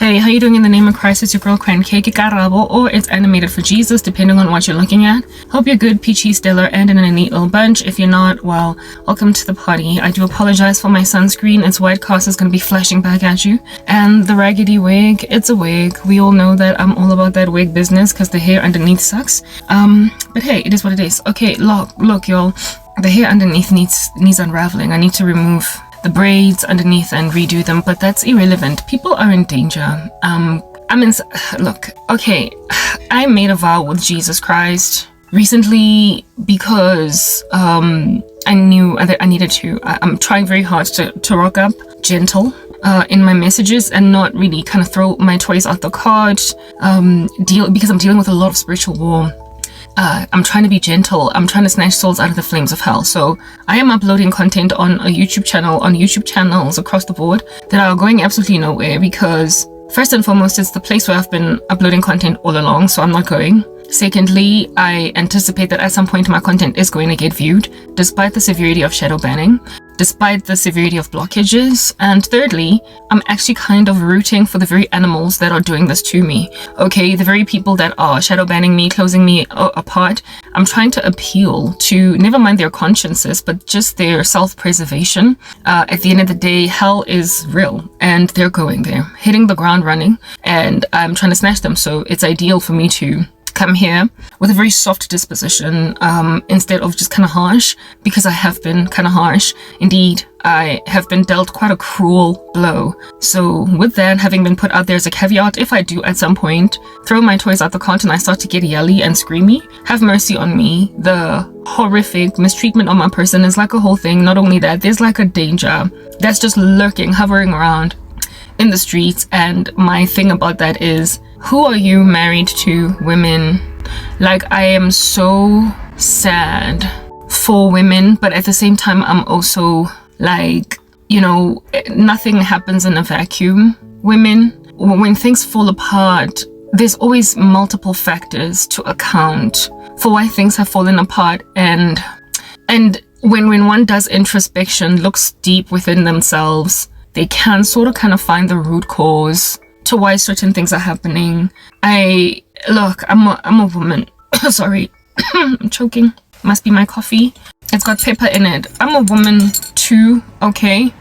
Hey, how you doing? In the name of Christ, it's your girl Cranky Karabo, or it's animated for Jesus, depending on what you're looking at. Hope you're good, peachy, stellar, and in a neat little bunch. If you're not, well, welcome to the party. I do apologize for my sunscreen. Its white cast is going to be flashing back at you. And the raggedy wig, it's a wig. We all know that I'm all about that wig business because the hair underneath sucks. But hey, it is what it is. Okay, look, y'all. The hair underneath needs unraveling. I need to remove the braids underneath and redo them, but that's irrelevant. People are in danger. Look, okay, I made a vow with Jesus Christ recently because I knew that I needed to. I'm trying very hard to rock up gentle in my messages and not really kind of throw my toys out the cart, because I'm dealing with a lot of spiritual war. I'm trying to be gentle. I'm trying to snatch souls out of the flames of hell. So I am uploading content on a YouTube channel, on YouTube channels across the board that are going absolutely nowhere because first and foremost, it's the place where I've been uploading content all along, so I'm not going. Secondly, I anticipate that at some point my content is going to get viewed, despite the severity of shadow banning, despite the severity of blockages. And thirdly, I'm actually kind of rooting for the very animals that are doing this to me. Okay, the very people that are shadow banning me, closing me apart. I'm trying to appeal to, never mind their consciences, but just their self-preservation. At the end of the day, hell is real and they're going there, hitting the ground running, and I'm trying to snatch them. So it's ideal for me to come here with a very soft disposition instead of just kind of harsh, because I have been kind of harsh. Indeed, I have been dealt quite a cruel blow. So with that having been put out there as a caveat, if I do at some point throw my toys out the cart and I start to get yelly and screamy, have mercy on me. The horrific mistreatment on my person is like a whole thing. Not only that, there's like a danger that's just lurking, hovering around in the streets. And my thing about that is, who are you married to women? Like, I am so sad for women, but at the same time, I'm also like, you know, nothing happens in a vacuum. Women, when things fall apart, there's always multiple factors to account for why things have fallen apart. And when one does introspection, looks deep within themselves, they can sort of kind of find the root cause to why certain things are happening. I'm a woman. Sorry, I'm choking. Must be my coffee. It's got pepper in it. I'm a woman too, okay?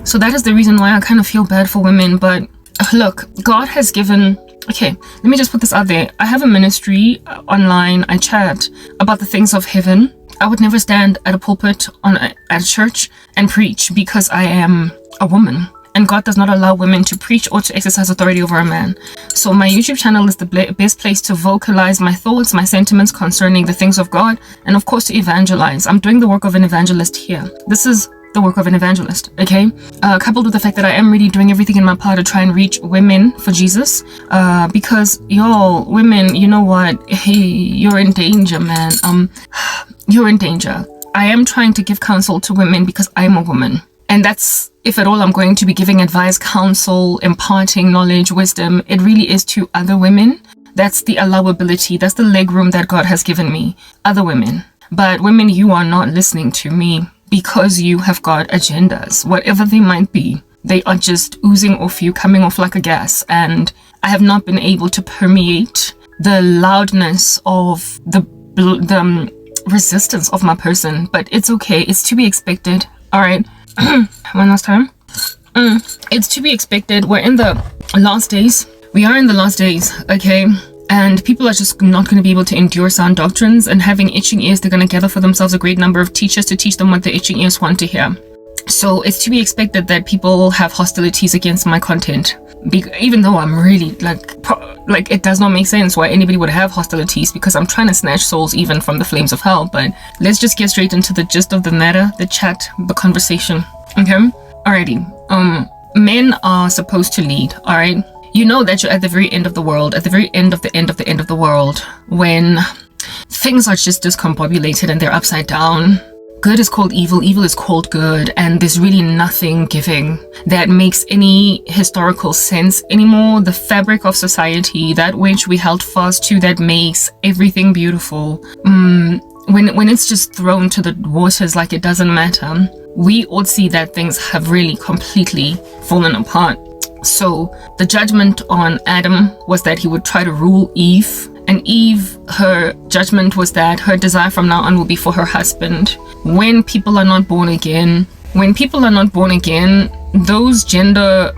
So that is the reason why I kind of feel bad for women. But look, God has given... Okay, let me just put this out there. I have a ministry online. I chat about the things of heaven. I would never stand at a pulpit at a church and preach because I am a woman. And God does not allow women to preach or to exercise authority over a man. So my YouTube channel is the best place to vocalize my thoughts, my sentiments concerning the things of God, and of course to evangelize. I'm doing the work of an evangelist here. This is the work of an evangelist, okay? Coupled with the fact that I am really doing everything in my power to try and reach women for Jesus. Because y'all, women, you know what? Hey, you're in danger, man. You're in danger. I am trying to give counsel to women because I'm a woman. And that's, if at all, I'm going to be giving advice, counsel, imparting knowledge, wisdom. It really is to other women. That's the allowability. That's the leg room that God has given me. Other women. But women, you are not listening to me because you have got agendas. Whatever they might be, they are just oozing off you, coming off like a gas. And I have not been able to permeate the loudness of the resistance of my person. But it's okay. It's to be expected. All right. One last time. It's to be expected. We're in the last days. We are in the last days, okay? And people are just not going to be able to endure sound doctrines, and having itching ears, they're going to gather for themselves a great number of teachers to teach them what the itching ears want to hear. So it's to be expected that people have hostilities against my content. Even though I'm really like it does not make sense why anybody would have hostilities, because I'm trying to snatch souls even from the flames of hell. But let's just get straight into the gist of the matter, the chat, the conversation. Okay? Alrighty. Men are supposed to lead, alright? You know that you're at the very end of the world, at the very end of the end of the end of the world, when things are just discombobulated and they're upside down. Good is called evil, evil is called good, and there's really nothing giving that makes any historical sense anymore. The fabric of society, that which we held fast to, that makes everything beautiful, when it's just thrown to the waters like it doesn't matter, we all see that things have really completely fallen apart. So the judgment on Adam was that he would try to rule Eve. And Eve, her judgment was that her desire from now on will be for her husband. When people are not born again, those gender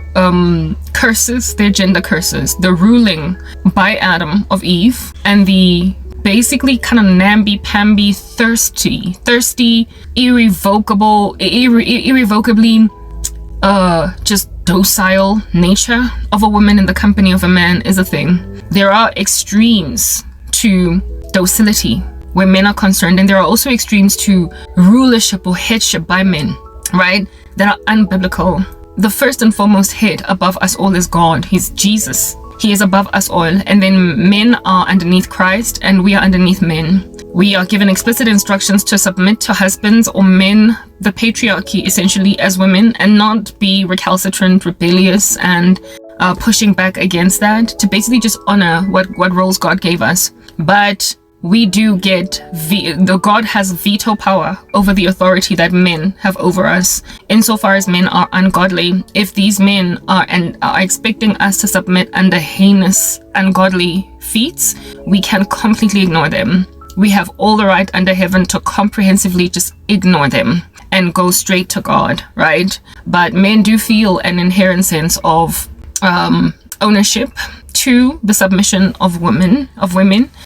curses, they're gender curses. The ruling by Adam of Eve, and the basically kind of namby-pamby, thirsty, irrevocably just docile nature of a woman in the company of a man is a thing. There are extremes to docility where men are concerned, and there are also extremes to rulership or headship by men, right, that are unbiblical. The first and foremost head above us all is God. He's Jesus. He is above us all. And then men are underneath Christ, and we are underneath men. We are given explicit instructions to submit to husbands or men, the patriarchy essentially, as women, and not be recalcitrant, rebellious, and pushing back against that, to basically just honor what roles God gave us. But we do get God has veto power over the authority that men have over us, insofar as men are ungodly. If these men are expecting us to submit under heinous, ungodly feats, we can completely ignore them. We have all the right under heaven to comprehensively just ignore them and go straight to God, right? But men do feel an inherent sense of ownership to the submission of women.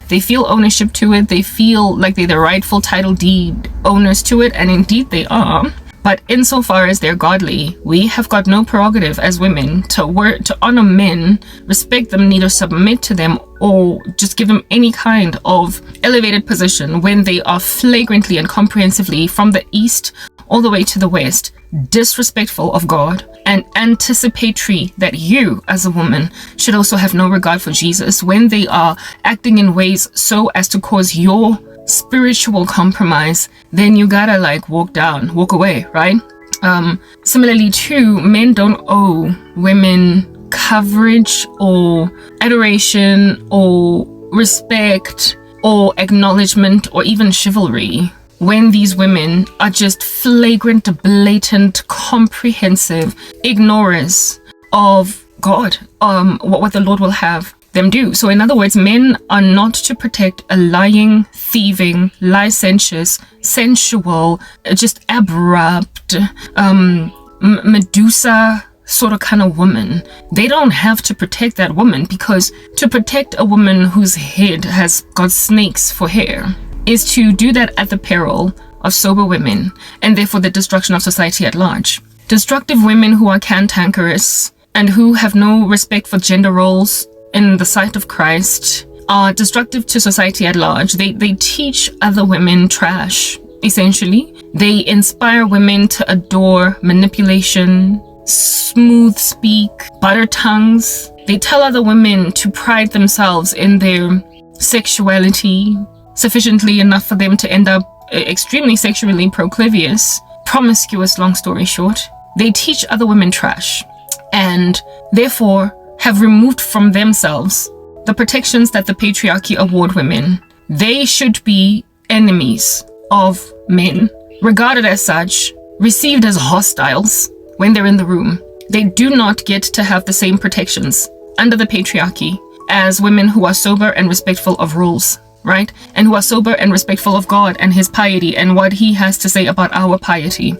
They feel ownership to it. They feel like they're the rightful title deed owners to it, and indeed they are. But insofar as they're godly, we have got no prerogative as women to honor men, respect them, neither submit to them or just give them any kind of elevated position when they are flagrantly and comprehensively, from the east all the way to the west, disrespectful of God, and anticipatory that you as a woman should also have no regard for Jesus when they are acting in ways so as to cause your spiritual compromise. Then you gotta walk away, right? Similarly too, men don't owe women coverage or adoration or respect or acknowledgement or even chivalry when these women are just flagrant, blatant, comprehensive ignorers of God, what the Lord will have them do. So in other words, men are not to protect a lying, thieving, licentious, sensual, just abrupt, Medusa sort of kind of woman. They don't have to protect that woman, because to protect a woman whose head has got snakes for hair is to do that at the peril of sober women, and therefore the destruction of society at large. Destructive women who are cantankerous and who have no respect for gender roles in the sight of Christ are destructive to society at large. They teach other women trash, essentially. They inspire women to adore manipulation, smooth speak, butter tongues. They tell other women to pride themselves in their sexuality sufficiently enough for them to end up extremely sexually proclivious, promiscuous, long story short. They teach other women trash, and therefore have removed from themselves the protections that the patriarchy award women. They should be enemies of men, regarded as such, received as hostiles when they're in the room. They do not get to have the same protections under the patriarchy as women who are sober and respectful of rules, right? And who are sober and respectful of God and his piety and what he has to say about our piety.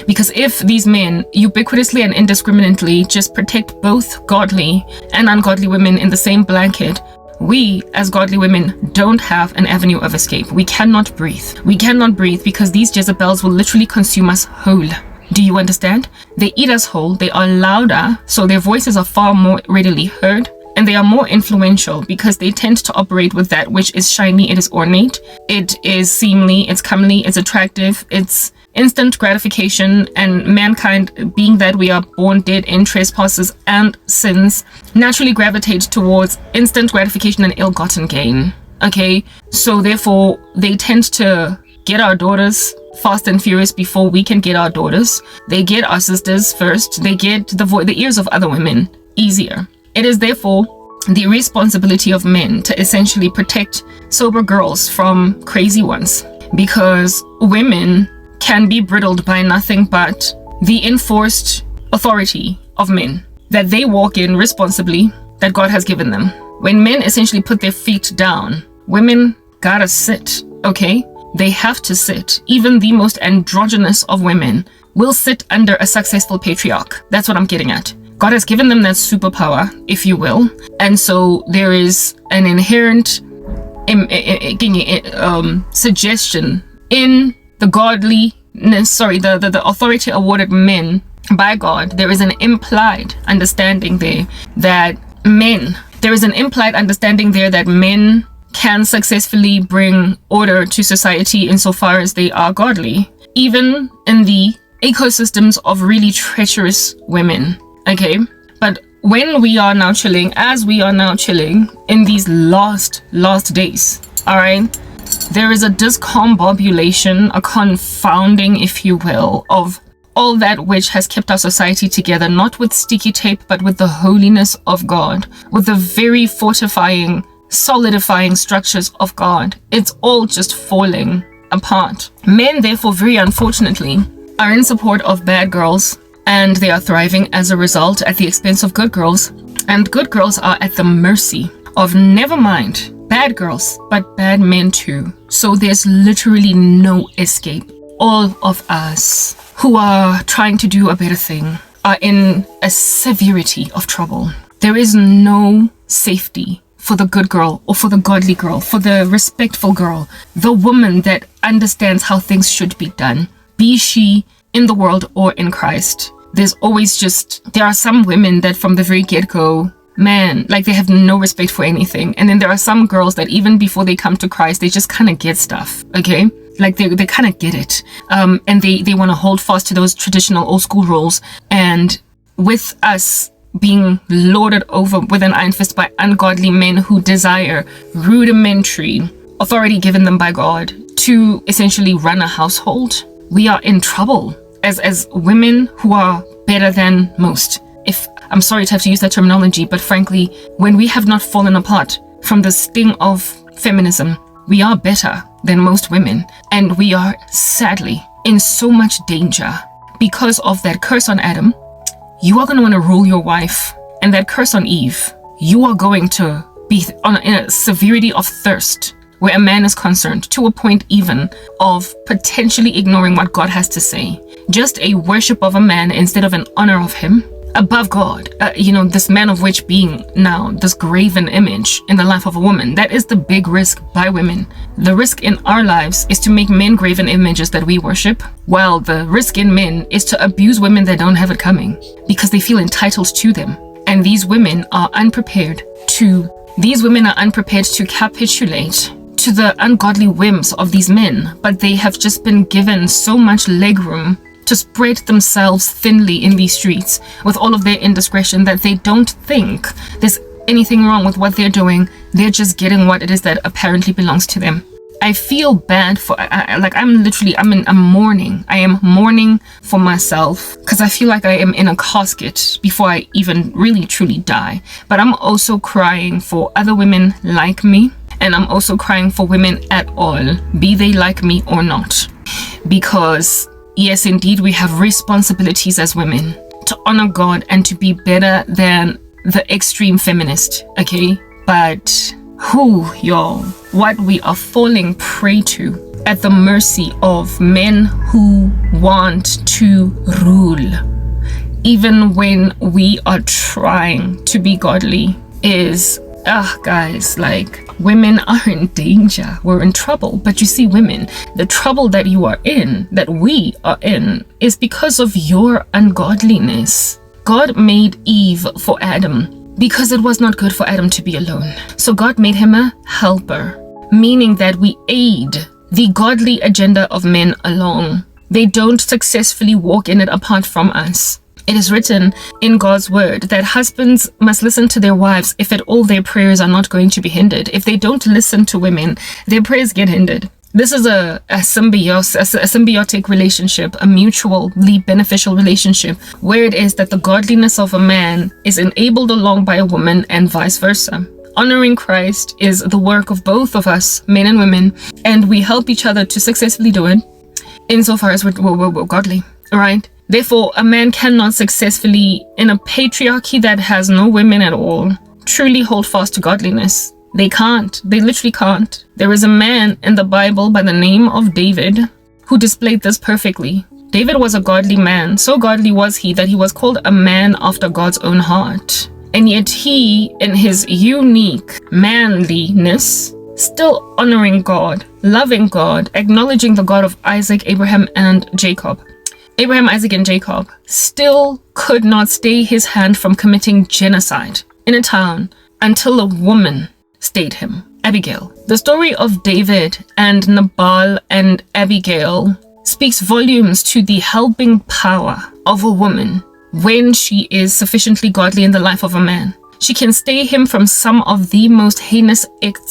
Because if these men ubiquitously and indiscriminately just protect both godly and ungodly women in the same blanket, we as godly women don't have an avenue of escape. We cannot breathe. We cannot breathe because these Jezebels will literally consume us whole. Do you understand? They eat us whole. They are louder, so their voices are far more readily heard. And they are more influential because they tend to operate with that which is shiny, it is ornate, it is seemly, it's comely, it's attractive, it's instant gratification. And mankind, being that we are born dead in trespasses and sins, naturally gravitate towards instant gratification and ill-gotten gain. Okay, so therefore they tend to get our daughters fast and furious before we can get our daughters. They get our sisters first. They get the ears of other women easier. It is therefore the responsibility of men to essentially protect sober girls from crazy ones, because women can be bridled by nothing but the enforced authority of men. that they walk in responsibly that God has given them. When men essentially put their feet down, women gotta sit, okay? They have to sit. Even the most androgynous of women will sit under a successful patriarch. That's what I'm getting at. God has given them that superpower, if you will. And so there is an inherent suggestion in the godliness, the authority awarded men by God. There is an implied understanding there that men can successfully bring order to society insofar as they are godly, even in the ecosystems of really treacherous women. Okay, but when we are now chilling, as we are now chilling in these last days, all right, there is a discombobulation, a confounding, if you will, of all that which has kept our society together, not with sticky tape, but with the holiness of God, with the very fortifying, solidifying structures of God. It's all just falling apart. Men, therefore, very unfortunately, are in support of bad girls, and they are thriving as a result at the expense of good girls. And good girls are at the mercy of, never mind bad girls, but bad men too. So there's literally no escape. All of us who are trying to do a better thing are in a severity of trouble. There is no safety for the good girl or for the godly girl, for the respectful girl, the woman that understands how things should be done, be she in the world or in Christ. There's always there are some women that from the very get-go, man, like they have no respect for anything. And then there are some girls that even before they come to Christ, they just kind of get stuff, okay? Like they kind of get it. And they want to hold fast to those traditional old school rules. And with us being lorded over with an iron fist by ungodly men who desire rudimentary authority given them by God to essentially run a household, we are in trouble as women who are better than most. If I'm sorry to have to use that terminology, but frankly, when we have not fallen apart from the sting of feminism, we are better than most women, and we are sadly in so much danger because of that curse on Adam. You are going to want to rule your wife, and that curse on Eve. You are going to be in a severity of thirst where a man is concerned, to a point even of potentially ignoring what God has to say. Just a worship of a man instead of an honor of him above God. This man of which being now this graven image in the life of a woman. That is the big risk by women. The risk in our lives is to make men graven images that we worship, while the risk in men is to abuse women that don't have it coming because they feel entitled to them. And these women are unprepared to capitulate to the ungodly whims of these men, but they have just been given so much legroom to spread themselves thinly in these streets with all of their indiscretion that they don't think there's anything wrong with what they're doing. They're just getting what it is that apparently belongs to them. I feel bad for, I'm mourning. I am mourning for myself because I feel like I am in a casket before I even really truly die. But I'm also crying for other women like me, and I'm also crying for women at all, be they like me or not. Because yes, indeed, we have responsibilities as women to honor God and to be better than the extreme feminist, okay? But what we are falling prey to at the mercy of men who want to rule, even when we are trying to be godly, is, guys, like, women are in danger. We're in trouble. But you see, women, the trouble that you are in, that we are in, is because of your ungodliness. God made Eve for Adam because it was not good for Adam to be alone. So God made him a helper, meaning that we aid the godly agenda of men along. They don't successfully walk in it apart from us. It is written in God's word that husbands must listen to their wives if at all their prayers are not going to be hindered. If they don't listen to women, their prayers get hindered. This is a symbiotic relationship, a mutually beneficial relationship, where it is that the godliness of a man is enabled along by a woman and vice versa. Honoring Christ is the work of both of us, men and women, and we help each other to successfully do it insofar as we're godly, right? Therefore, a man cannot successfully, in a patriarchy that has no women at all, truly hold fast to godliness. They can't. They literally can't. There is a man in the Bible by the name of David who displayed this perfectly. David was a godly man. So godly was he that he was called a man after God's own heart. And yet he, in his unique manliness, still honoring God, loving God, acknowledging the God of Isaac, Abraham, and Jacob. Abraham, Isaac, and Jacob still could not stay his hand from committing genocide in a town until a woman stayed him, Abigail. The story of David and Nabal and Abigail speaks volumes to the helping power of a woman when she is sufficiently godly in the life of a man. She can stay him from some of the most heinous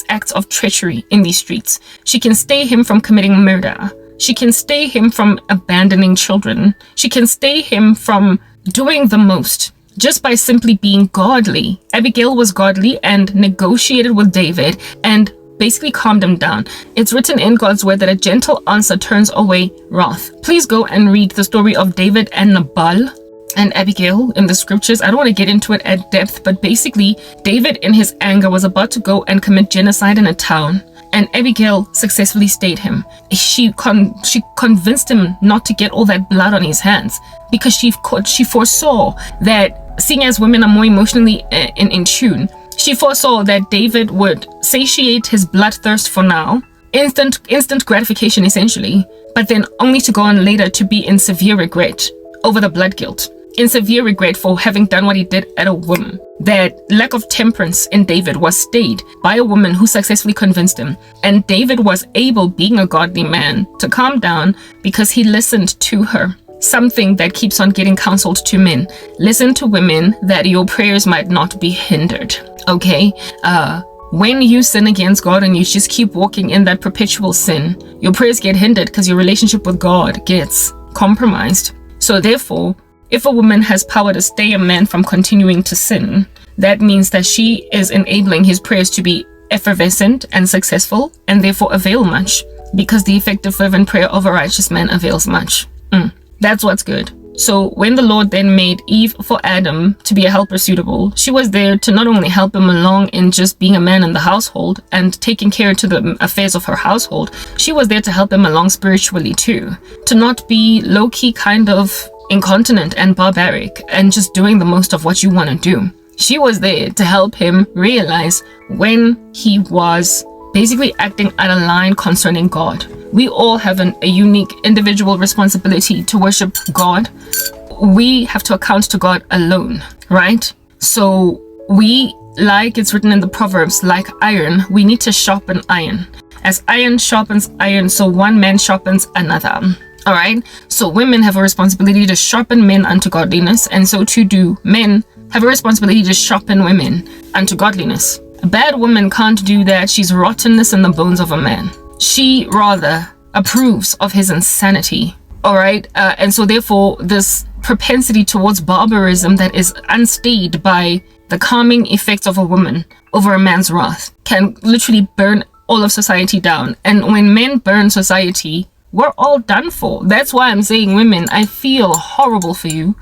acts of treachery in these streets. She can stay him from committing murder. She can stay him from abandoning children. She can stay him from doing the most just by simply being godly. Abigail was godly and negotiated with David and basically calmed him down. It's written in God's word that a gentle answer turns away wrath. Please go and read the story of David and Nabal and Abigail in the scriptures. I don't want to get into it at depth, but basically David in his anger was about to go and commit genocide in a town, and Abigail successfully stayed him. She convinced him not to get all that blood on his hands because she foresaw that, seeing as women are more emotionally in tune, she foresaw that David would satiate his bloodthirst for now, instant gratification essentially, but then only to go on later to be in severe regret over the blood guilt, in severe regret for having done what he did at a woman. That lack of temperance in David was stayed by a woman who successfully convinced him, and David was able, being a godly man, to calm down because he listened to her. Something that keeps on getting counseled to men. Listen to women that your prayers might not be hindered. Okay? When you sin against God and you just keep walking in that perpetual sin, your prayers get hindered because your relationship with God gets compromised. So therefore, if a woman has power to stay a man from continuing to sin, that means that she is enabling his prayers to be effervescent and successful and therefore avail much, because the effective fervent prayer of a righteous man avails much. That's what's good. So when the Lord then made Eve for Adam to be a helper suitable, she was there to not only help him along in just being a man in the household and taking care to the affairs of her household, she was there to help him along spiritually too. To not be low-key kind of incontinent and barbaric and just doing the most of what you want to do. She was there to help him realize when he was basically acting out of line concerning God. We all have a unique individual responsibility to worship God. We have to account to God alone, right? So we, like it's written in the Proverbs, like iron, we need to sharpen iron. As iron sharpens iron, so one man sharpens another. All right? So women have a responsibility to sharpen men unto godliness, and so too do men have a responsibility to sharpen women unto godliness. A bad woman can't do that. She's rottenness in the bones of a man. She rather approves of his insanity. All right. And so therefore, this propensity towards barbarism that is unstayed by the calming effects of a woman over a man's wrath can literally burn all of society down. And when men burn society, we're all done for. That's why I'm saying, women, I feel horrible for you.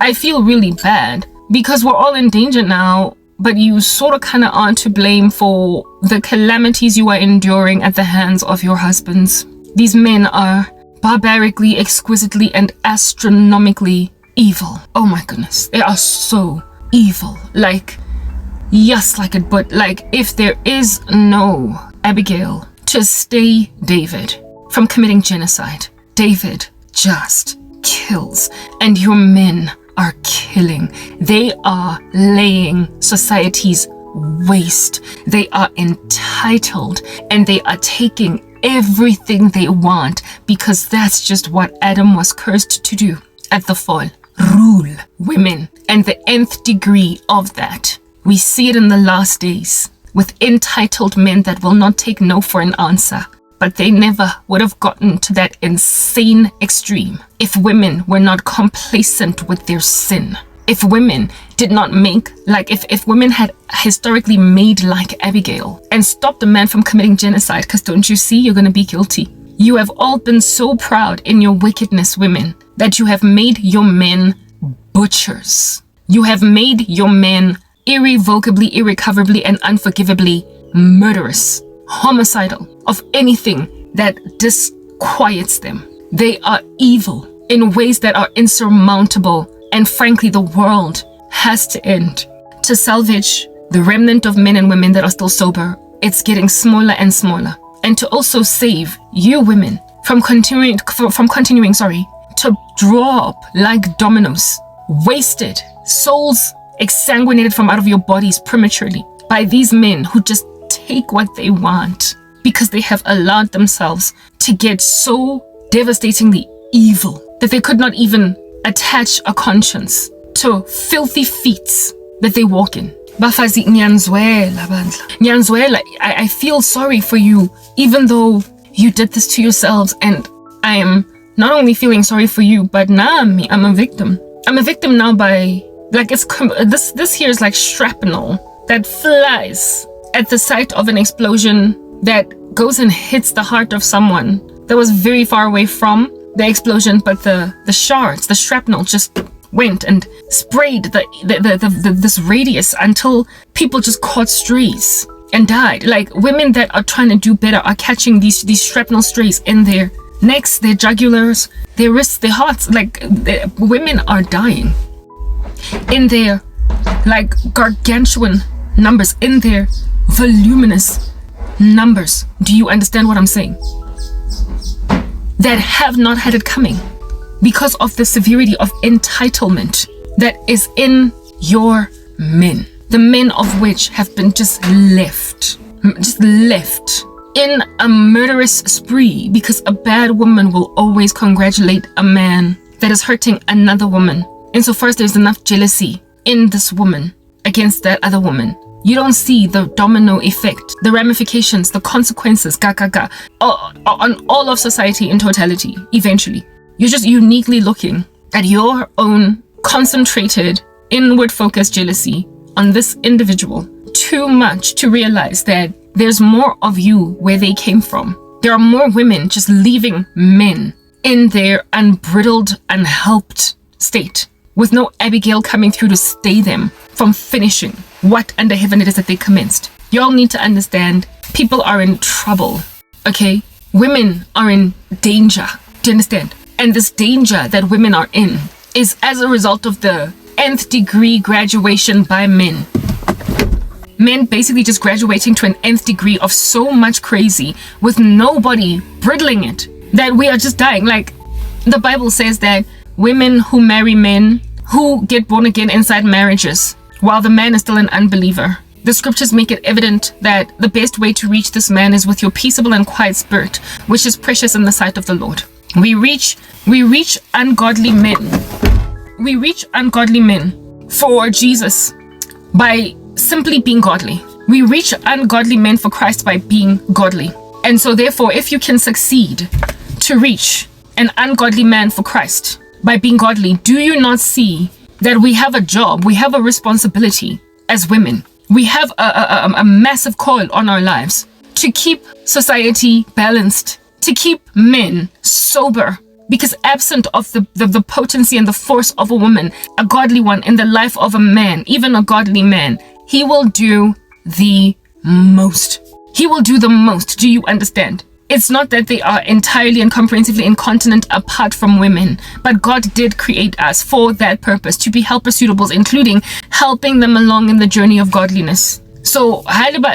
I feel really bad because we're all in danger now. But you sort of kind of are to blame for the calamities you are enduring at the hands of your husbands. These men are barbarically, exquisitely, and astronomically evil. Oh my goodness. They are so evil. Like, yes, like it, but like if there is no Abigail to stay David from committing genocide, David just kills, and your men are killing. They are laying society's waste. They are entitled and they are taking everything they want because that's just what Adam was cursed to do at the fall. Rule women. And the nth degree of that, we see it in the last days with entitled men that will not take no for an answer. But they never would have gotten to that insane extreme if women were not complacent with their sin. If women did not make, like if women had historically made like Abigail and stopped a man from committing genocide, because don't you see, you're going to be guilty. You have all been so proud in your wickedness, women, that you have made your men butchers. You have made your men irrevocably, irrecoverably, and unforgivably murderous, homicidal, of anything that disquiets them. They are evil in ways that are insurmountable, and frankly, the world has to end. To salvage the remnant of men and women that are still sober, it's getting smaller and smaller. And to also save you women from continuing, to drop like dominoes, wasted, souls exsanguinated from out of your bodies prematurely by these men who just take what they want because they have allowed themselves to get so devastatingly evil that they could not even attach a conscience to filthy feats that they walk in. Bafazi, nyanzwela bandla. Nyanzwela, I feel sorry for you, even though you did this to yourselves, and I am not only feeling sorry for you, but nami, I'm a victim. I'm a victim now by, like, this here is like shrapnel that flies at the sight of an explosion that goes and hits the heart of someone that was very far away from the explosion, but the shards, the shrapnel just went and sprayed this radius until people just caught strays and died. Like, women that are trying to do better are catching these shrapnel strays in their necks, their jugulars, their wrists, their hearts. Like, women are dying in their like gargantuan numbers, in their voluminous numbers. Do you understand what I'm saying? That have not had it coming because of the severity of entitlement that is in your men, the men of which have been just left in a murderous spree, because a bad woman will always congratulate a man that is hurting another woman. Insofar as there's enough jealousy in this woman against that other woman, you don't see the domino effect, the ramifications, the consequences, on all of society in totality. Eventually, you're just uniquely looking at your own concentrated, inward-focused jealousy on this individual too much to realize that there's more of you where they came from. There are more women just leaving men in their unbridled, unhelped state, with no Abigail coming through to stay them from finishing what under heaven it is that they commenced. Y'all need to understand, people are in trouble, okay? Women are in danger. Do you understand? And this danger that women are in is as a result of the nth degree graduation by men. Men basically just graduating to an nth degree of so much crazy with nobody bridling it, that we are just dying. Like, the Bible says that women who marry men who get born again inside marriages while the man is still an unbeliever, the scriptures make it evident that the best way to reach this man is with your peaceable and quiet spirit, which is precious in the sight of the Lord. We reach ungodly men. We reach ungodly men for Jesus by simply being godly. We reach ungodly men for Christ by being godly. And so therefore, if you can succeed to reach an ungodly man for Christ by being godly, do you not see that we have a job, we have a responsibility as women? We have a massive call on our lives to keep society balanced, to keep men sober, because absent of the potency and the force of a woman, a godly one in the life of a man, even a godly man, he will do the most. He will do the most. Do you understand? It's not that they are entirely and comprehensively incontinent apart from women, but God did create us for that purpose, to be helper suitables, including helping them along in the journey of godliness. So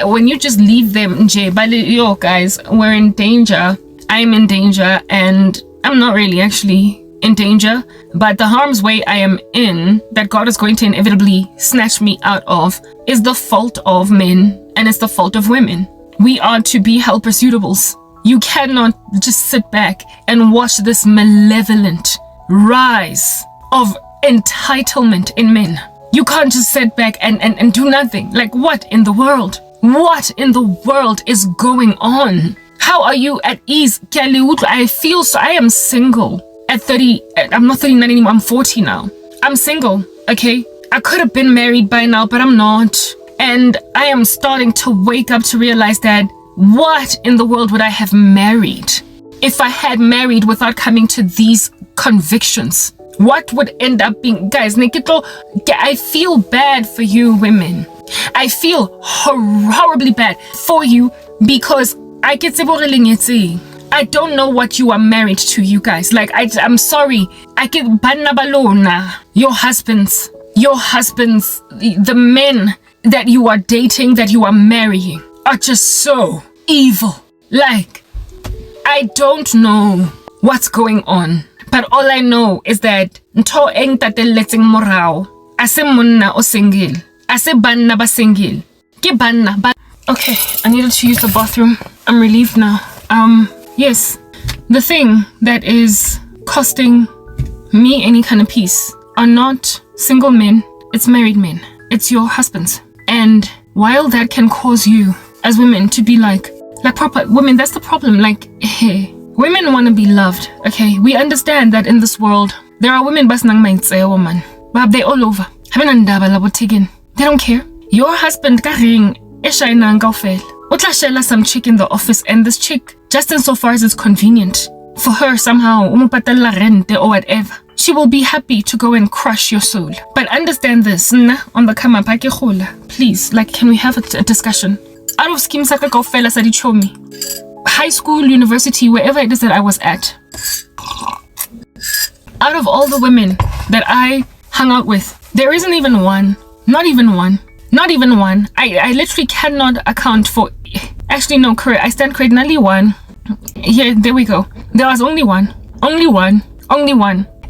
when you just leave them, yo guys, we're in danger. I'm in danger, and I'm not really actually in danger, but the harm's way I am in, that God is going to inevitably snatch me out of, is the fault of men, and it's the fault of women. We are to be helper suitables. You cannot just sit back and watch this malevolent rise of entitlement in men. You can't just sit back and do nothing. Like, what in the world? What in the world is going on? How are you at ease? I feel so. I am single at 30. I'm not 39 anymore. I'm 40 now. I'm single, okay? I could have been married by now, but I'm not. And I am starting to wake up to realize that what in the world would I have married if I had married without coming to these convictions? What would end up being, guys, I feel bad for you women. I feel horribly bad for you because I don't know what you are married to, you guys. Like, I'm sorry. Your husbands, the men that you are dating, that you are marrying, are just so evil. Like, I don't know what's going on. But all I know is that nto eng tatelletseng morao ase monna o single ase banna ba single ke banna ba. Okay, I needed to use the bathroom. I'm relieved now. Yes, the thing that is costing me any kind of peace are not single men, it's married men. It's your husbands. And while that can cause you as women to be like proper women, that's the problem. Like, hey, women want to be loved, okay? We understand that in this world, there are women basnang maitse woman. But they all over. They don't care. Your husband karing eshainang kaufel. Utlashela some chick in the office, and this chick, just insofar as it's convenient for her somehow, umupatella rent or whatever, she will be happy to go and crush your soul. But understand this, on the come up, please, like, can we have a discussion? Out of scheme saka kaufela sa dichomi. High school, university, wherever it is that I was at, out of all the women that I hung out with, there isn't even one, not even one. I literally cannot account for, actually no, correct, I stand correct, only one. Here, there we go. There was only one.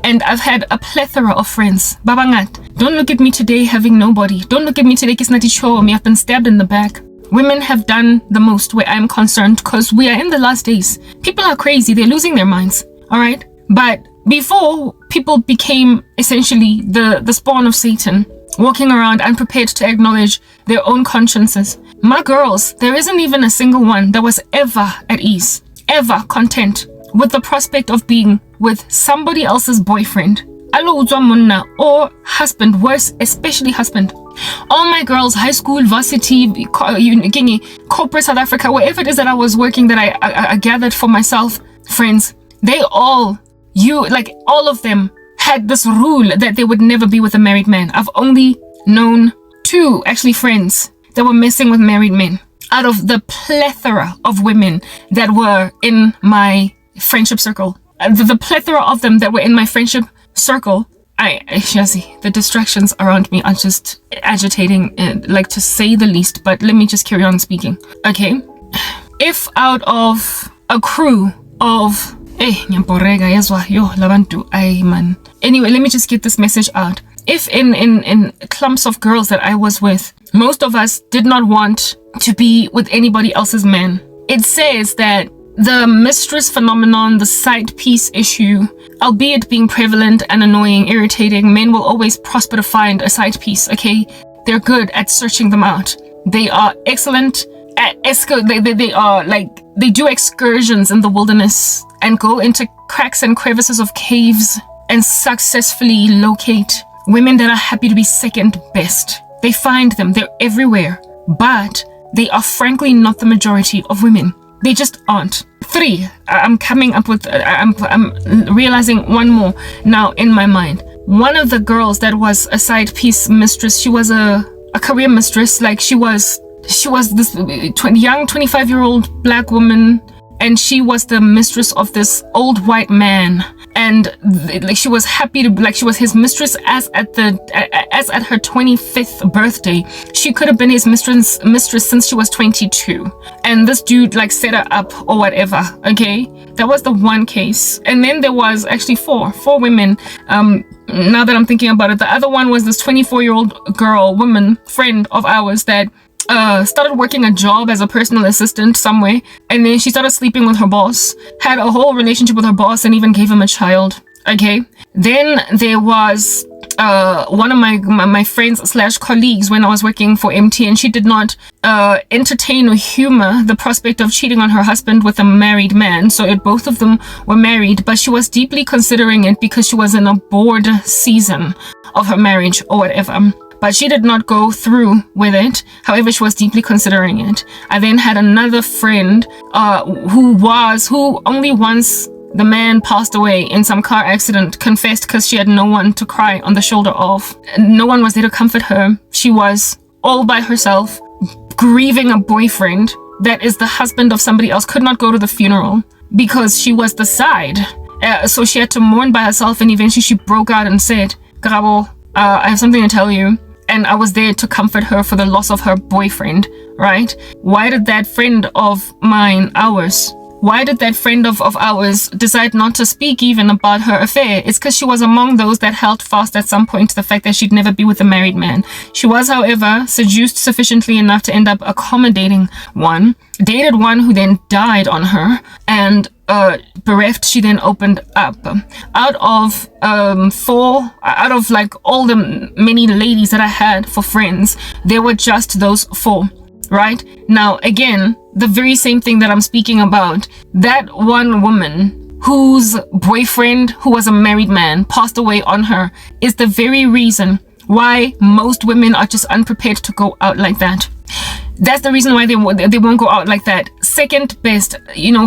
And I've had a plethora of friends. Babangat, don't look at me today having nobody. Don't look at me today kisnati show me. I've been stabbed in the back. Women have done the most where I'm concerned because we are in the last days. People are crazy. They're losing their minds. All right. But before people became essentially the spawn of Satan, walking around unprepared to acknowledge their own consciences, my girls, there isn't even a single one that was ever at ease, ever content with the prospect of being with somebody else's boyfriend, or husband, worse, especially husband. All my girls, high school, varsity, corporate South Africa, wherever it is that I was working, that I gathered for myself, friends, they all, all of them had this rule that they would never be with a married man. I've only known two, actually, friends that were messing with married men out of the plethora of women that were in my friendship circle. The plethora of them that were in my friendship circle, Shazi, the distractions around me are just agitating, like, to say the least, but let me just carry on speaking. Okay, if out of a crew of anyway, let me just get this message out. If in clumps of girls that I was with, most of us did not want to be with anybody else's man, it says that the mistress phenomenon, the side piece issue, albeit being prevalent and annoying, irritating, men will always prosper to find a side piece, okay? They're good at searching them out. They are excellent at they do excursions in the wilderness and go into cracks and crevices of caves and successfully locate women that are happy to be second best. They find them, they're everywhere, but they are frankly not the majority of women. They just aren't. 3, I'm realizing one more now in my mind. One of the girls that was a side piece mistress, she was a career mistress, like she was this young 25-year-old black woman, and she was the mistress of this old white man, and like she was happy to, like, she was his mistress as at her 25th birthday. She could have been his mistress since she was 22, and this dude like set her up or whatever. Okay, that was the one case. And then there was actually four women, now that I'm thinking about it. The other one was this 24-year-old woman friend of ours that started working a job as a personal assistant somewhere, and then she started sleeping with her boss, had a whole relationship with her boss, and even gave him a child. Okay, then there was one of my friends slash colleagues when I was working for MT, and she did not entertain or humor the prospect of cheating on her husband with a married man. So both of them were married, but she was deeply considering it because she was in a bored season of her marriage or whatever. but she did not go through with it. However, she was deeply considering it. I then had another friend who only once the man passed away in some car accident confessed because she had no one to cry on the shoulder of. No one was there to comfort her. She was all by herself, grieving a boyfriend that is the husband of somebody else, could not go to the funeral because she was the side. So she had to mourn by herself, and eventually she broke out and said, Karabo, I have something to tell you. And I was there to comfort her for the loss of her boyfriend, right? Why did that friend of mine, why did that friend of ours decide not to speak even about her affair? It's because she was among those that held fast at some point to the fact that she'd never be with a married man. She was, however, seduced sufficiently enough to end up accommodating one, dated one who then died on her, and bereft, she then opened up. Out of like all the many ladies that I had for friends, there were just those 4. Right? Now, again, the very same thing that I'm speaking about, that one woman whose boyfriend, who was a married man, passed away on her, is the very reason why most women are just unprepared to go out like that. That's the reason why they won't go out like that. Second best,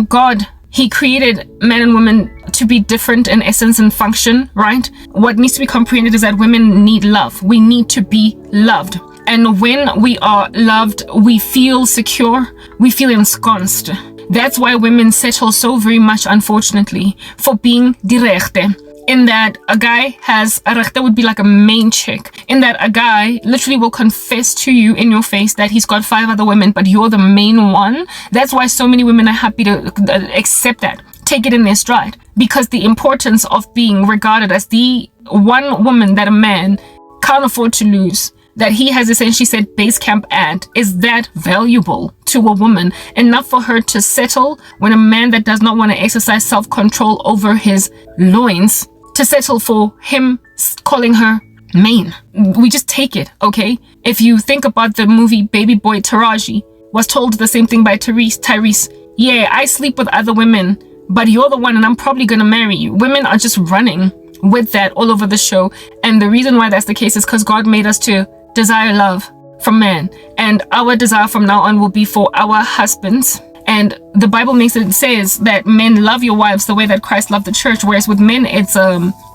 God, He created men and women to be different in essence and function, right? What needs to be comprehended is that women need love. We need to be loved. And when we are loved, we feel secure, we feel ensconced. That's why women settle so very much, unfortunately, for being die rechte. In that a guy has, a rechte would be like a main chick. In that a guy literally will confess to you in your face that he's got 5 other women, but you're the main one. That's why so many women are happy to accept that, take it in their stride. Because the importance of being regarded as the one woman that a man can't afford to lose, that he has essentially said base camp at, is that valuable to a woman, enough for her to settle when a man that does not want to exercise self-control over his loins, to settle for him calling her main. We just take it, okay? If you think about the movie Baby Boy, Taraji was told the same thing by Tyrese. Yeah, I sleep with other women, but you're the one and I'm probably gonna marry you. Women are just running with that all over the show. And the reason why that's the case is because God made us to desire love from men, and our desire from now on will be for our husbands. And the Bible says that men love your wives the way that Christ loved the church, whereas with men it's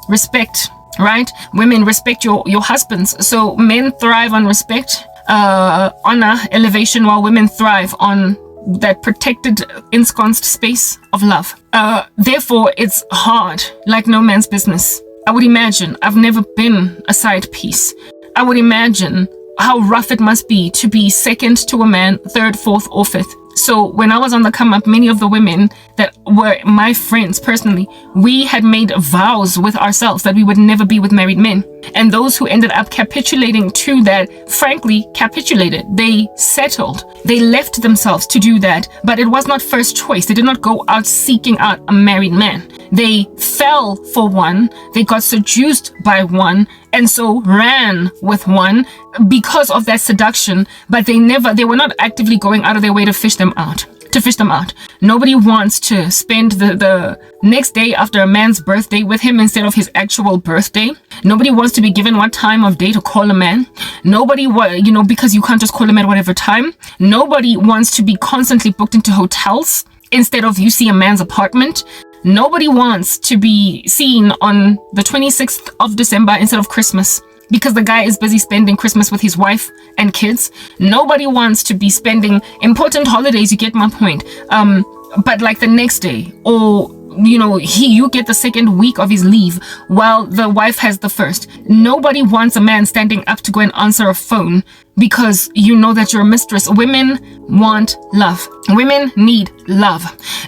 respect, right? Women respect your husbands. So men thrive on respect, honor, elevation, while women thrive on that protected, ensconced space of love. Therefore, it's hard, like no man's business. I would imagine, I've never been a side piece. I would imagine how rough it must be to be second to a man, third, fourth, or fifth. So when I was on the come up, many of the women that were my friends personally, we had made vows with ourselves that we would never be with married men. And those who ended up capitulating to that, frankly, capitulated. They settled. They left themselves to do that. But it was not first choice. They did not go out seeking out a married man. They fell for one. They got seduced by one, and so ran with one because of that seduction. But they were not actively going out of their way to fish them out. Nobody wants to spend the next day after a man's birthday with him instead of his actual birthday. Nobody wants to be given what time of day to call a man. Nobody, because you can't just call him at whatever time. Nobody wants to be constantly booked into hotels instead of you see a man's apartment. Nobody wants to be seen on the 26th of December instead of Christmas, because the guy is busy spending Christmas with his wife and kids. Nobody wants to be spending important holidays, you get my point. But like the next day, or you get the second week of his leave while the wife has the first. Nobody wants a man standing up to go and answer a phone because you know that you're a mistress. Women want love. Women need love.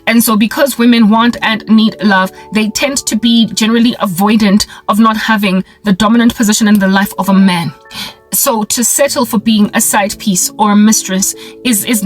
And so because women want and need love, they tend to be generally avoidant of not having the dominant position in the life of a man. So to settle for being a side piece or a mistress it's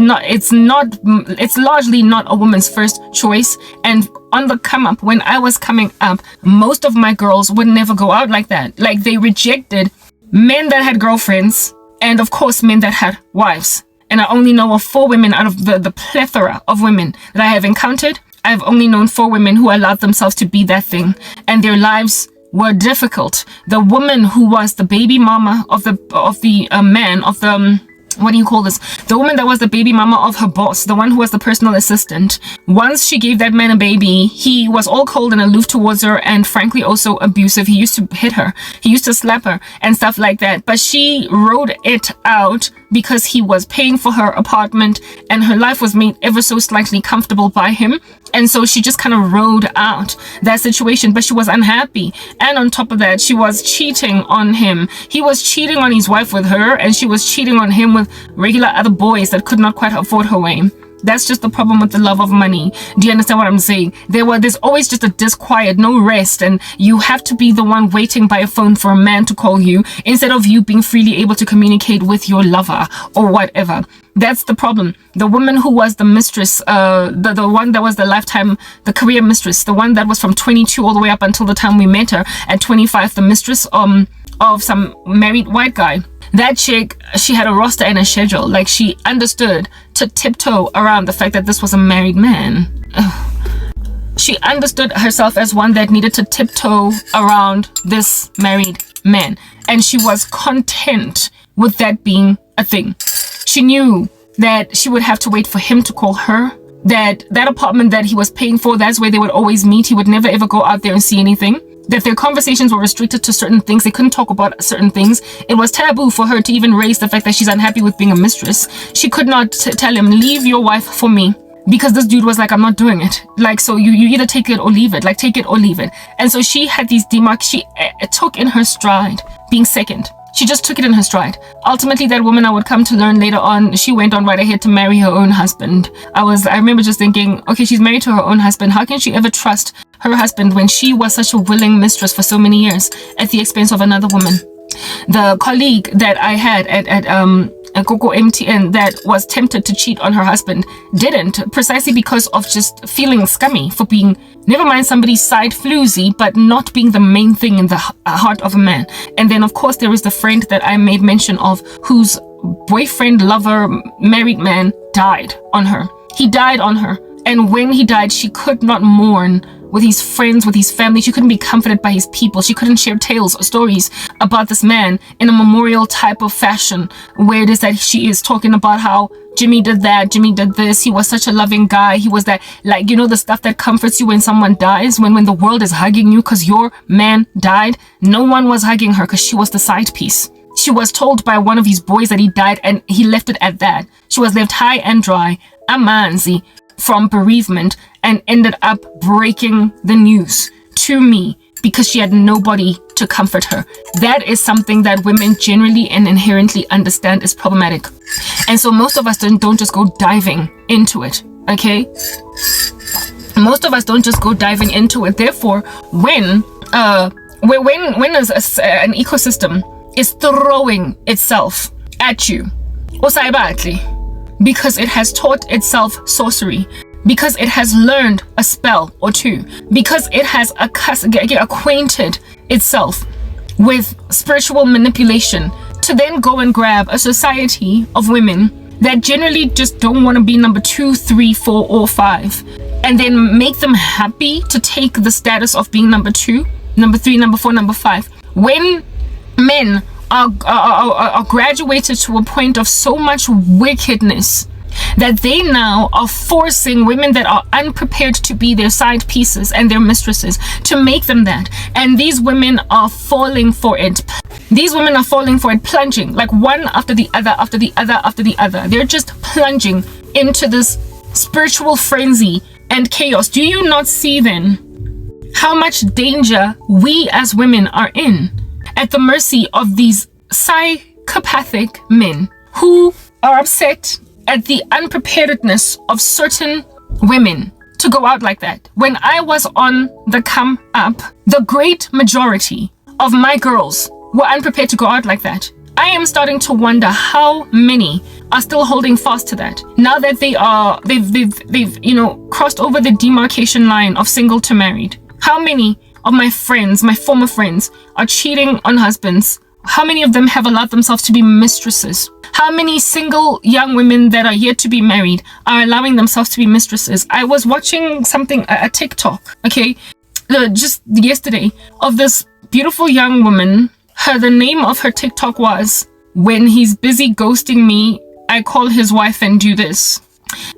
largely not a woman's first choice. And on the come up, when I was coming up, most of my girls would never go out like that. Like, they rejected men that had girlfriends and of course men that had wives. And I only know of 4 women out of the plethora of women that I have encountered. I've only known 4 women who allowed themselves to be that thing, and their lives were difficult. The woman who was the baby mama of the man of the what do you call this? The woman that was the baby mama of her boss, the one who was the personal assistant. Once she gave that man a baby, he was all cold and aloof towards her, and frankly also abusive. He used to hit her. He used to slap her and stuff like that. But she rode it out because he was paying for her apartment and her life was made ever so slightly comfortable by him. And so she just kind of rode out that situation, but she was unhappy. And on top of that, she was cheating on him. He was cheating on his wife with her, and she was cheating on him with regular other boys that could not quite afford her way. That's just the problem with the love of money. Do you understand what I'm saying? There's always just a disquiet, no rest, and you have to be the one waiting by a phone for a man to call you instead of you being freely able to communicate with your lover or whatever. That's the problem. The woman who was the mistress, the one that was the career mistress, the one that was from 22 all the way up until the time we met her at 25, the mistress of some married white guy. That chick, she had a roster and a schedule. Like, she understood to tiptoe around the fact that this was a married man. Ugh. She understood herself as one that needed to tiptoe around this married man. And she was content with that being a thing. She knew that she would have to wait for him to call her. That apartment that he was paying for, that's where they would always meet. He would never ever go out there and see anything. That their conversations were restricted to certain things. They couldn't talk about certain things. It was taboo for her to even raise the fact that she's unhappy with being a mistress. She could not tell him, leave your wife for me. Because this dude was like, I'm not doing it. Like, so you either take it or leave it. Like, take it or leave it. And so she had these demarks. She took in her stride being second. She just took it in her stride. Ultimately, that woman, I would come to learn later on, she went on right ahead to marry her own husband. I remember just thinking, okay, she's married to her own husband. How can she ever trust her husband when she was such a willing mistress for so many years at the expense of another woman? The colleague that I had at Coco MTN that was tempted to cheat on her husband didn't, precisely because of just feeling scummy for being, never mind somebody's side floozy, but not being the main thing in the heart of a man. And then of course there is the friend that I made mention of, whose boyfriend, lover, married man died on her. He died on her. And when he died, she could not mourn with his friends, with his family. She couldn't be comforted by his people. She couldn't share tales or stories about this man in a memorial type of fashion, where it is that she is talking about how Jimmy did that, Jimmy did this, he was such a loving guy, he was that, like, you know, the stuff that comforts you when someone dies, when the world is hugging you because your man died. No one was hugging her because she was the side piece. She was told by one of his boys that he died, and he left it at that. She was left high and dry, amanzi, from bereavement, and ended up breaking the news to me because she had nobody to comfort her. That is something that women generally and inherently understand is problematic. And so most of us don't just go diving into it, okay? Most of us don't just go diving into it. Therefore, when an ecosystem is throwing itself at you, because it has taught itself sorcery, because it has learned a spell or two, because it has acquainted itself with spiritual manipulation, to then go and grab a society of women that generally just don't want to be number 2, 3, 4, or 5, and then make them happy to take the status of being number 2, number 3, number 4, number 5. When men are graduated to a point of so much wickedness that they now are forcing women that are unprepared to be their side pieces and their mistresses to make them that. And these women are falling for it. These women are falling for it, plunging like one after the other, after the other, after the other. They're just plunging into this spiritual frenzy and chaos. Do you not see then how much danger we as women are in, at the mercy of these psychopathic men who are upset at the unpreparedness of certain women to go out like that? When I was on the come up, the great majority of my girls were unprepared to go out like that. I am starting to wonder how many are still holding fast to that now that they've crossed over the demarcation line of single to married. How many of my friends, my former friends, are cheating on husbands? How many of them have allowed themselves to be mistresses? How many single young women that are yet to be married are allowing themselves to be mistresses? I was watching something, a TikTok, okay? just yesterday of this beautiful young woman. The name of her TikTok was, "When he's busy ghosting me, I call his wife and do this."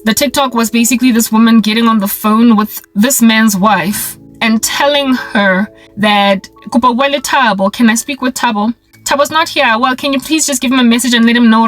The TikTok was basically this woman getting on the phone with this man's wife and telling her that, "Tabo, can I speak with Tabo? Tabo's not here. Well, can you please just give him a message and let him know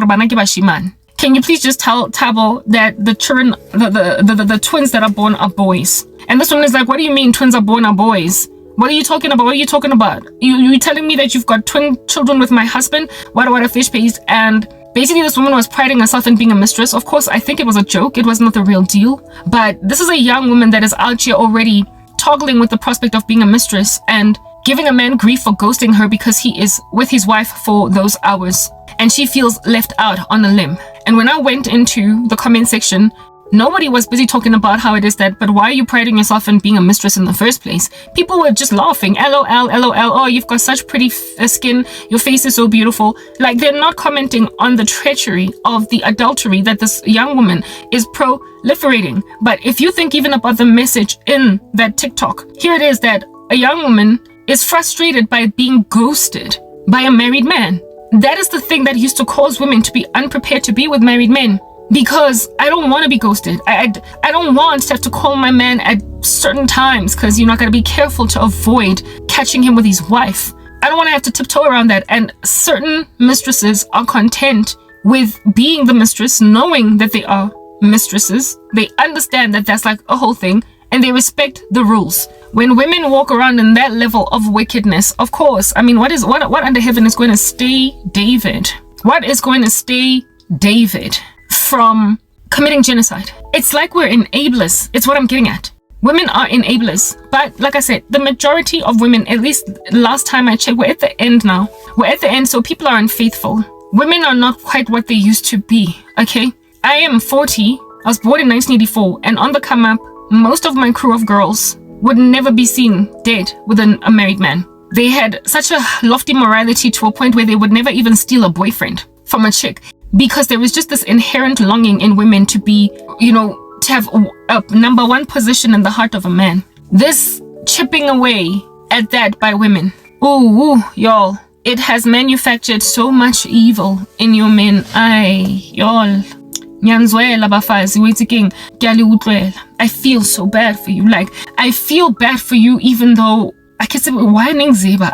Can you please just tell Tabo that the children, the twins that are born are boys?" And this woman is like, "What do you mean twins are born are boys? What are you talking about? What are you talking about? You telling me that you've got twin children with my husband? What a fish paste." And basically this woman was priding herself in being a mistress. Of course, I think it was a joke. It was not the real deal. But this is a young woman that is out here already toggling with the prospect of being a mistress and giving a man grief for ghosting her because he is with his wife for those hours. And she feels left out on a limb. And when I went into the comment section, nobody was busy talking about how it is that, "But why are you priding yourself in being a mistress in the first place?" People were just laughing. LOL, LOL. "Oh, you've got such pretty skin. Your face is so beautiful." Like, they're not commenting on the treachery of the adultery that this young woman is proliferating. But if you think even about the message in that TikTok, here it is that a young woman is frustrated by being ghosted by a married man. That is the thing that used to cause women to be unprepared to be with married men. Because I don't want to be ghosted. I don't want to have to call my man at certain times because you're not going to be careful to avoid catching him with his wife. I don't want to have to tiptoe around that. And certain mistresses are content with being the mistress, knowing that they are mistresses. They understand that that's like a whole thing, and they respect the rules. When women walk around in that level of wickedness, of course, I mean, what under heaven is going to stay David? What is going to stay David from committing genocide? It's like we're enablers. It's what I'm getting at. Women are enablers. But like I said, the majority of women, at least last time I checked, we're at the end now. We're at the end, so people are unfaithful. Women are not quite what they used to be, okay? I am 40. I was born in 1984, and on the come up, most of my crew of girls would never be seen dead with a married man. They had such a lofty morality to a point where they would never even steal a boyfriend from a chick, because there is just this inherent longing in women to be, to have a number one position in the heart of a man. This chipping away at that by women. Ooh, y'all. It has manufactured so much evil in your men. Y'all. I feel so bad for you. Like, I feel bad for you even though I can say, why ningziba?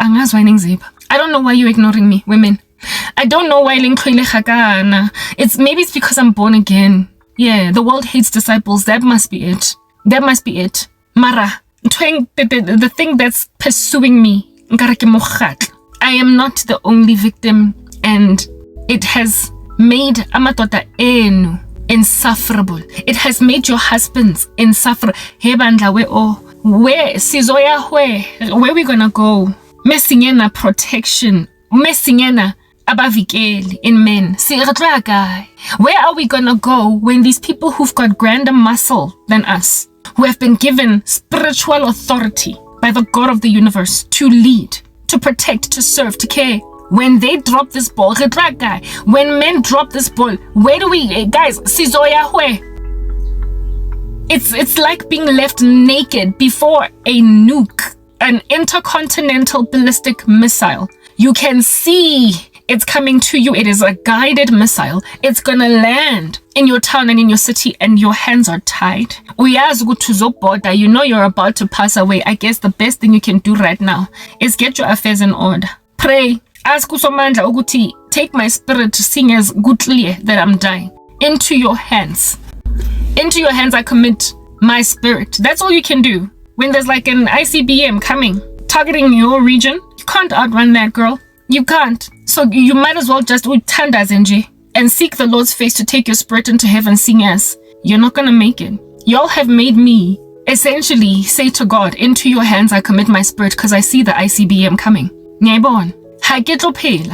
I don't know why you're ignoring me, women. I don't know why maybe it's because I'm born again. Yeah, the world hates disciples. That must be it. Mara, the thing that's pursuing me, I am not the only victim, and it has made amadoda enu insufferable. It has made your husbands insufferable. Where we gonna go? Messingena protection. Messingena abavikeli in men. Where are we gonna go when these people who've got grander muscle than us, who have been given spiritual authority by the God of the universe to lead, to protect, to serve, to care, when they drop this ball, when men drop this ball, where do we, guys, it's like being left naked before a nuke, an intercontinental ballistic missile. You can see it's coming to you. It is a guided missile. It's gonna land in your town and in your city, and your hands are tied. You know you're about to pass away. I guess the best thing you can do right now is get your affairs in order. Pray. Ask Usomandla Uguti, take my spirit, seeing as goodly that I'm dying. Into your hands. Into your hands I commit my spirit. That's all you can do. When there's like an ICBM coming, targeting your region, you can't outrun that, girl. You can't. So you might as well just utanda zenje and seek the Lord's face to take your spirit into heaven, seeing as you're not gonna make it. Y'all have made me essentially say to God, into your hands I commit my spirit, because I see the ICBM coming. Nyayibona.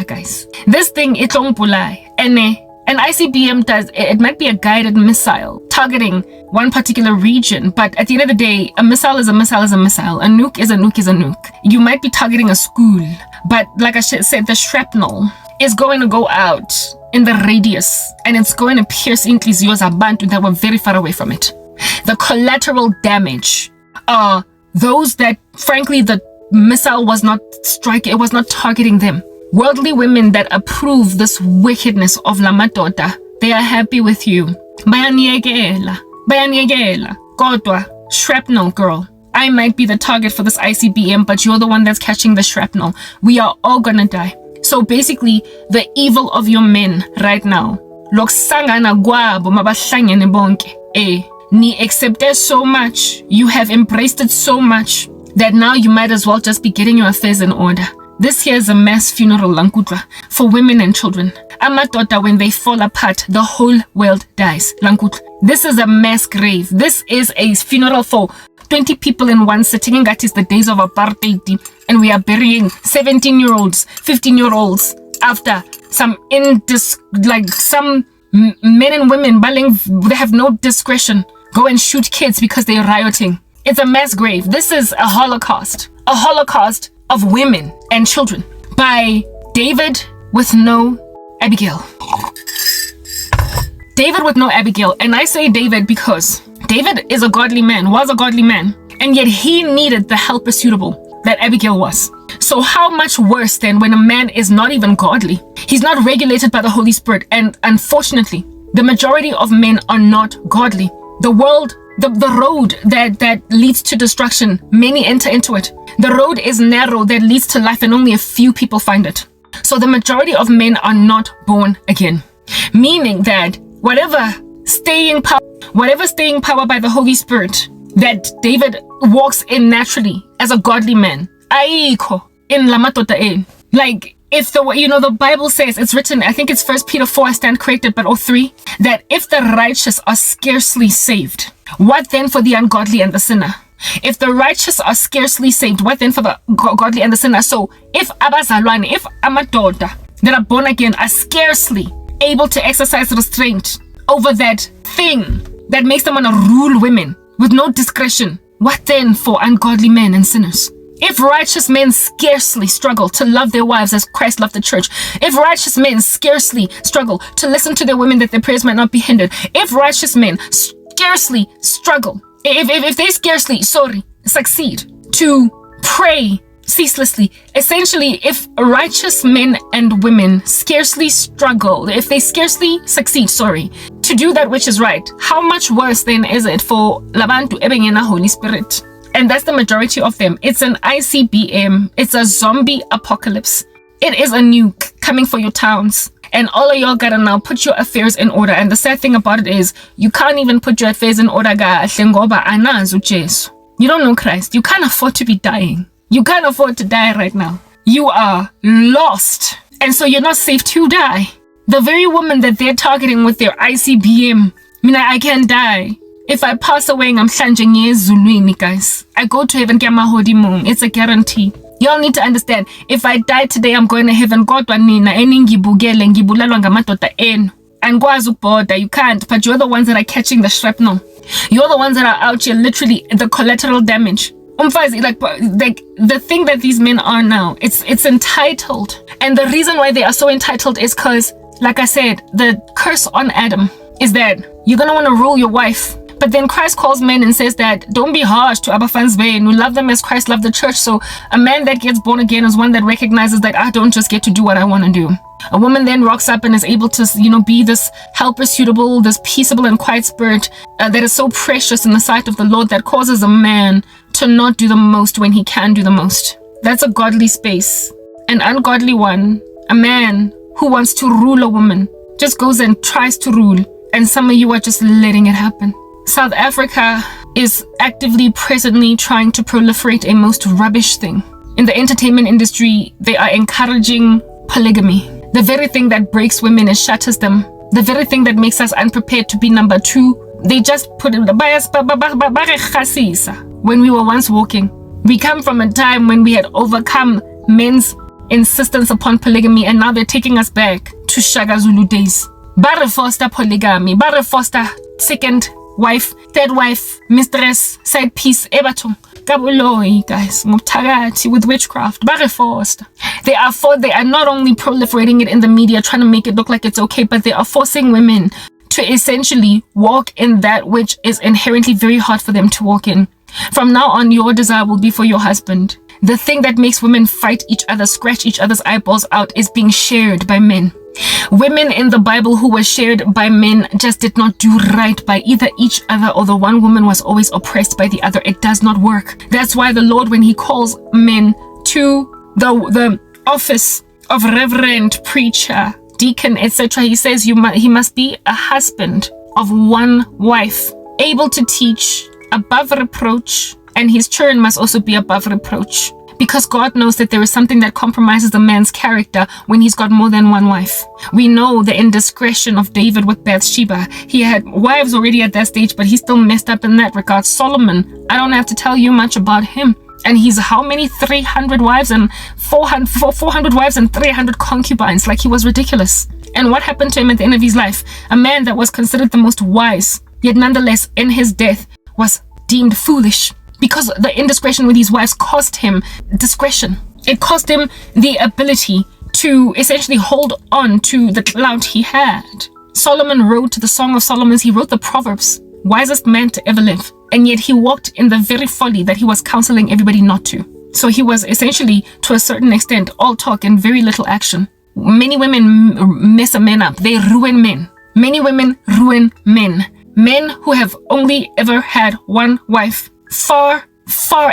Guys, this thing it don't bulai. And an ICBM it might be a guided missile targeting one particular region, but at the end of the day, a missile is a missile is a missile. A nuke is a nuke is a nuke. You might be targeting a school, but like I said, the shrapnel is going to go out in the radius, and it's going to pierce inhliziyo zabantu that were very far away from it. The collateral damage are those that, frankly, the missile was not striking, it was not targeting them. Worldly women that approve this wickedness of la madoda, they are happy with you. Bayaniegela. Kodwa, shrapnel girl. I might be the target for this ICBM, but you're the one that's catching the shrapnel. We are all gonna die. So basically, the evil of your men right now, lokusangana kwabo mabahlangene bonke, ni accepted so much, you have embraced it so much, that now you might as well just be getting your affairs in order. This here is a mass funeral, Lankutla, for women and children. Amadoda, when they fall apart, the whole world dies. Lankutla. This is a mass grave. This is a funeral for 20 people in one sitting. That is the days of apartheid. And we are burying 17-year-olds, 15-year-olds after some some men and women, they have no discretion, go and shoot kids because they're rioting. It's a mass grave. This is a holocaust of women and children by David with no Abigail. David with no Abigail. And I say David because David is a godly man, was a godly man, and yet he needed the helper suitable that Abigail was. So how much worse then when a man is not even godly? He's not regulated by the Holy Spirit, and unfortunately, the majority of men are not godly. The world, the road that leads to destruction, many enter into it. The road is narrow that leads to life, and only a few people find it. So the majority of men are not born again, meaning that whatever staying power by the Holy Spirit that David walks in naturally as a godly man, aiko in lamatota. Like, if the Bible says, it's written, I think it's 1 Peter 4, I stand corrected, but 3, that if the righteous are scarcely saved, what then for the ungodly and the sinner? If the righteous are scarcely saved, what then for the godly and the sinner? So if abazalwane, if amadoda that are born again are scarcely able to exercise restraint over that thing that makes them want to rule women with no discretion, what then for ungodly men and sinners? If righteous men scarcely struggle to love their wives as Christ loved the church, if righteous men scarcely struggle to listen to their women that their prayers might not be hindered, if righteous men scarcely struggle, if they scarcely, succeed to pray ceaselessly, essentially, if righteous men and women scarcely struggle, if they scarcely succeed, to do that which is right, how much worse then is it for labantu ebengena Holy Spirit? And that's the majority of them. It's an ICBM. It's a zombie apocalypse. It is a nuke coming for your towns. And all of y'all gotta now put your affairs in order. And the sad thing about it is, you can't even put your affairs in order. You don't know Christ. You can't afford to be dying. You can't afford to die right now. You are lost. And so you're not safe to die. The very woman that they're targeting with their ICBM, I can die. If I pass away, I'm Zulwini, guys. I go to heaven, it's a guarantee. Y'all need to understand, if I die today, I'm going to heaven. And you can't, but you're the ones that are catching the shrapnel. You're the ones that are out here, literally, the collateral damage. Like the thing that these men are now, it's entitled. And the reason why they are so entitled is because, like I said, the curse on Adam is that you're going to want to rule your wife. But then Christ calls men and says that don't be harsh to Abba and we love them as Christ loved the church. So a man that gets born again is one that recognizes that I don't just get to do what I want to do. A woman then rocks up and is able to, be this helper suitable, this peaceable and quiet spirit that is so precious in the sight of the Lord that causes a man to not do the most when he can do the most. That's a godly space. An ungodly one, a man who wants to rule a woman, just goes and tries to rule. And some of you are just letting it happen. South Africa is actively, presently trying to proliferate a most rubbish thing. In the entertainment industry, they are encouraging polygamy. The very thing that breaks women and shatters them. The very thing that makes us unprepared to be number 2. They just put it when we were once walking. We come from a time when we had overcome men's insistence upon polygamy, and now they're taking us back to Shaka Zulu days. Bare foster polygamy, bare foster second wife, third wife, mistress, side piece, ebatum. Kabuloi, guys, with witchcraft. Bare foster. They are not only proliferating it in the media, trying to make it look like it's okay, but they are forcing women to essentially walk in that which is inherently very hard for them to walk in. From now on, your desire will be for your husband. The thing that makes women fight each other, scratch each other's eyeballs out, is being shared by men. Women in the Bible who were shared by men just did not do right by either each other, or the one woman was always oppressed by the other. It does not work. That's why the Lord, when he calls men to the office of reverend, preacher, deacon, etc., he says he must be a husband of one wife, able to teach, above reproach, and his children must also be above reproach. Because God knows that there is something that compromises a man's character when he's got more than one wife. We know the indiscretion of David with Bathsheba. He had wives already at that stage, but he still messed up in that regard. Solomon, I don't have to tell you much about him. And he's how many? 300 wives and 400 wives and 300 concubines. Like, he was ridiculous. And what happened to him at the end of his life? A man that was considered the most wise, yet nonetheless in his death was deemed foolish. Because the indiscretion with his wives cost him discretion. It cost him the ability to essentially hold on to the clout he had. Solomon wrote the Song of Solomon. He wrote the Proverbs. Wisest man to ever live. And yet he walked in the very folly that he was counseling everybody not to. So he was essentially, to a certain extent, all talk and very little action. Many women mess a man up. They ruin men. Many women ruin men. Men who have only ever had one wife far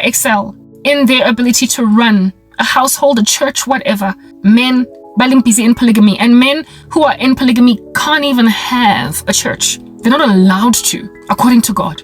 excel in their ability to run a household, a church, whatever. Men busy in polygamy, and men who are in polygamy can't even have a church. They're not allowed to, according to God.